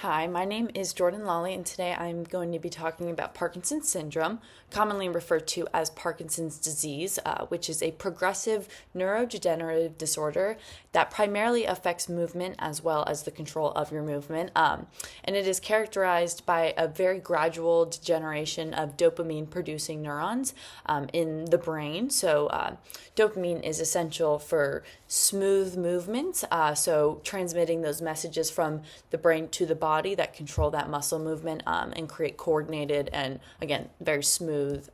Hi, my name is Jordan Lalli, and today I'm going to be talking about Parkinson's syndrome, commonly referred to as Parkinson's disease, which is a progressive neurodegenerative disorder that primarily affects movement as well as the control of your movement. And it is characterized by a very gradual degeneration of dopamine producing neurons in the brain. So, dopamine is essential for smooth movements, so transmitting those messages from the brain to the body that control that muscle movement and create coordinated and, again, very smooth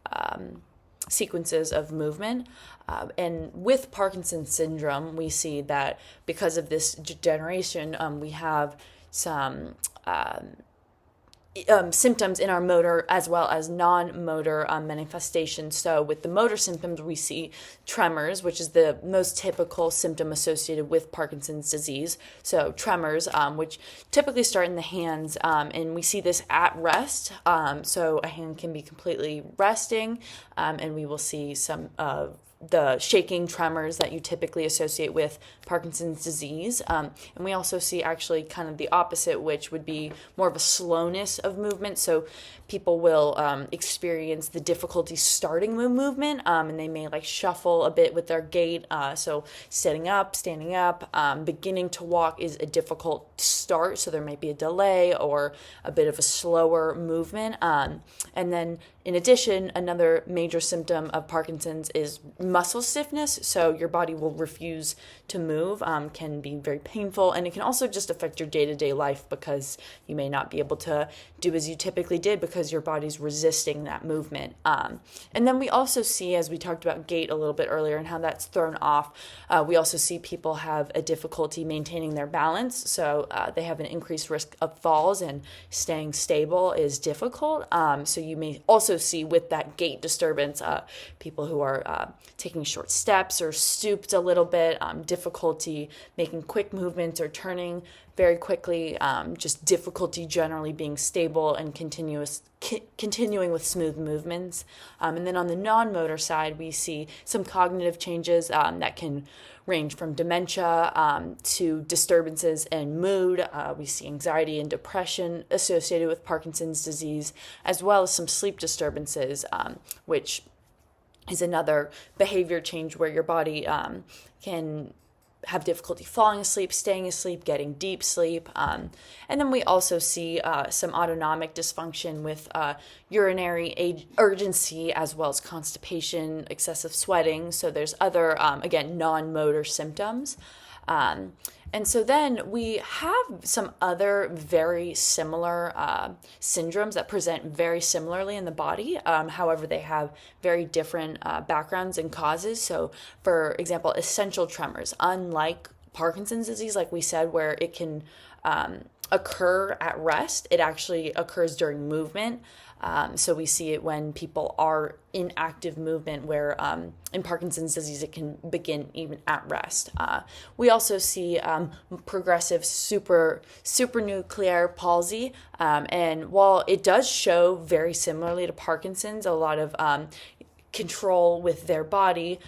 sequences of movement. And with Parkinson's syndrome, we see that because of this degeneration, we have some symptoms in our motor as well as non-motor manifestations. So with the motor symptoms, we see tremors, which is the most typical symptom associated with Parkinson's disease. So tremors, which typically start in the hands, and we see this at rest. So a hand can be completely resting, and we will see some the shaking tremors that you typically associate with Parkinson's disease. And we also see actually kind of the opposite, which would be more of a slowness of movement. So people will experience the difficulty starting the movement, and they may like shuffle a bit with their gait. So sitting up, standing up, beginning to walk is a difficult start. So there might be a delay or a bit of a slower movement. And then in addition, another major symptom of Parkinson's is muscle stiffness. So your body will refuse to move, can be very painful, and it can also just affect your day-to-day life because you may not be able to do as you typically did because your body's resisting that movement. And then we also see, as we talked about gait a little bit earlier and how that's thrown off, we also see people have a difficulty maintaining their balance. So they have an increased risk of falls, and staying stable is difficult. So you may also see with that gait disturbance, people who are taking short steps or stooped a little bit, difficulty making quick movements or turning very quickly, just difficulty generally being stable and continuing with smooth movements. And then on the non-motor side, we see some cognitive changes that can range from dementia to disturbances in mood. We see anxiety and depression associated with Parkinson's disease, as well as some sleep disturbances, which is another behavior change where your body can have difficulty falling asleep, staying asleep, getting deep sleep. And then we also see some autonomic dysfunction with urinary urgency as well as constipation, excessive sweating. So there's other, again, non-motor symptoms. And so then we have some other very similar syndromes that present very similarly in the body. However, they have very different backgrounds and causes. So, for example, essential tremors, unlike Parkinson's disease, like we said, where it can occur at rest, it actually occurs during movement. So we see it when people are in active movement, where in Parkinson's disease, it can begin even at rest. We also see progressive supranuclear palsy. And while it does show very similarly to Parkinson's, a lot of control with their body,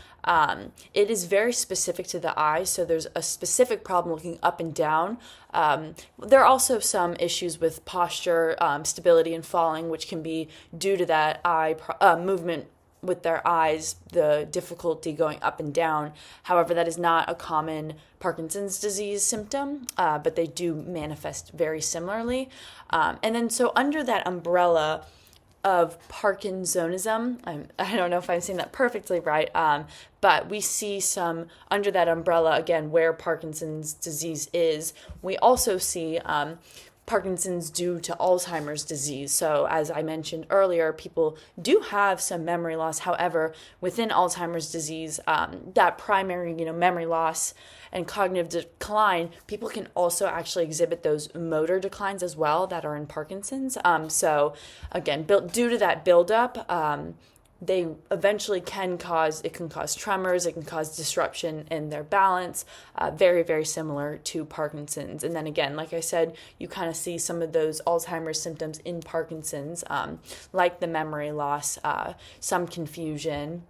it is very specific to the eye, so there's a specific problem looking up and down. There are also some issues with posture, stability, and falling, which can be due to that eye movement with their eyes, the difficulty going up and down. However, that is not a common Parkinson's disease symptom, but they do manifest very similarly. And then so under that umbrella of Parkinsonism, I don't know if I'm saying that perfectly right, but we see some under that umbrella, again, where Parkinson's disease is. We also see Parkinson's due to Alzheimer's disease. So as I mentioned earlier, people do have some memory loss. However, within Alzheimer's disease, that primary, memory loss and cognitive decline, people can also actually exhibit those motor declines as well that are in Parkinson's. So again, due to that buildup, they eventually it can cause tremors, it can cause disruption in their balance, very, very similar to Parkinson's. And then again, like I said, you kind of see some of those Alzheimer's symptoms in Parkinson's, like the memory loss, some confusion.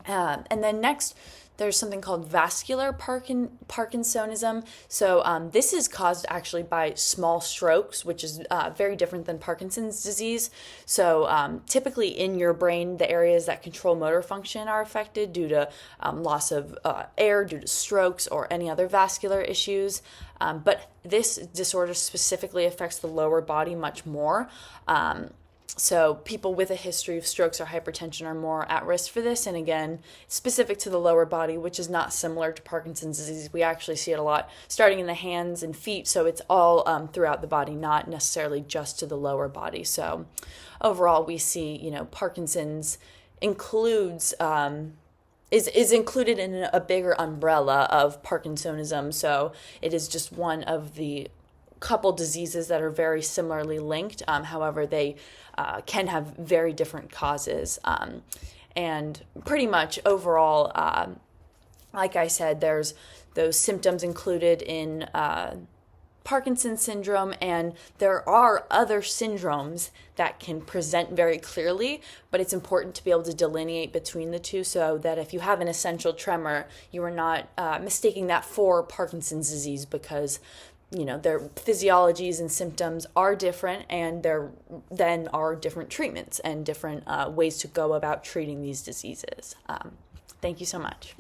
And then next, there's something called vascular Parkinsonism. So this is caused actually by small strokes, which is very different than Parkinson's disease. So typically in your brain, the areas that control motor function are affected due to loss of air, due to strokes, or any other vascular issues. But this disorder specifically affects the lower body much more. So people with a history of strokes or hypertension are more at risk for this. And again, specific to the lower body, which is not similar to Parkinson's disease. We actually see it a lot starting in the hands and feet. So it's all throughout the body, not necessarily just to the lower body. So overall, we see, Parkinson's includes is included in a bigger umbrella of Parkinsonism. So it is just one of the couple diseases that are very similarly linked. However, they can have very different causes. And pretty much overall, like I said, there's those symptoms included in Parkinson's syndrome, and there are other syndromes that can present very clearly, but it's important to be able to delineate between the two so that if you have an essential tremor, you are not mistaking that for Parkinson's disease, because their physiologies and symptoms are different, and there then are different treatments and different ways to go about treating these diseases. Thank you so much.